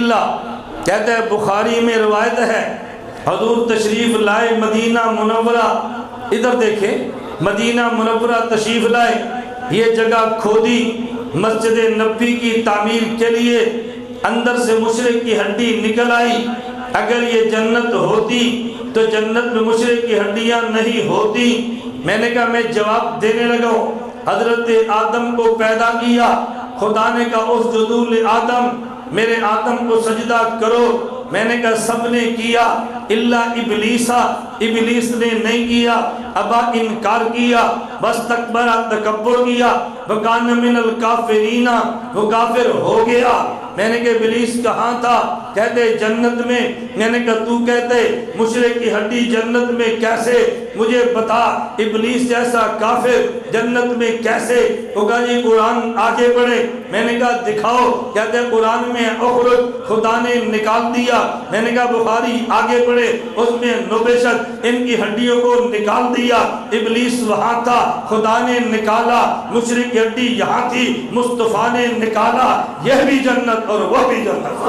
نکلا. کہتے ہیں بخاری میں روایت ہے حضور تشریف لائے مدینہ منورہ. ادھر دیکھیں مدینہ منورہ تشریف لائے, یہ جگہ کھودی مسجد نبوی کی تعمیر کے لیے, اندر سے مشرک کی ہڈی نکل آئی. اگر یہ جنت ہوتی تو جنت میں مشرک کی ہڈیاں نہیں ہوتی. میں نے کہا میں جواب دینے لگا ہوں. حضرت آدم کو پیدا کیا, خدا نے کہا اسجدوا لآدم, میرے آدم کو سجدہ کرو. میں نے کہا سب نے کیا الا ابلیسا, ابلیس نے نہیں کیا, ابا انکار کیا, بس تکبر کیا, وکان من الکافرین, وہ کافر ہو گیا. میں نے کہا ابلیس کہاں تھا؟ کہتے جنت میں. میں نے کہا تو کہتے مشرک کی ہڈی جنت میں کیسے؟ مجھے بتا ابلیس جیسا کافر جنت میں کیسے ہوگا؟ یہ قرآن آگے بڑھے. میں نے کہا دکھاؤ. کہتے قرآن میں اخرج خدا نے نکال دیا. میں نے کہا بخاری آگے بڑھے, اس میں نبشت ان کی ہڈیوں کو نکال دیا. ابلیس وہاں تھا خدا نے نکالا, مشرک کی ہڈی یہاں تھی مصطفیٰ نے نکالا. یہ بھی جنت اور وہ بھی جنت.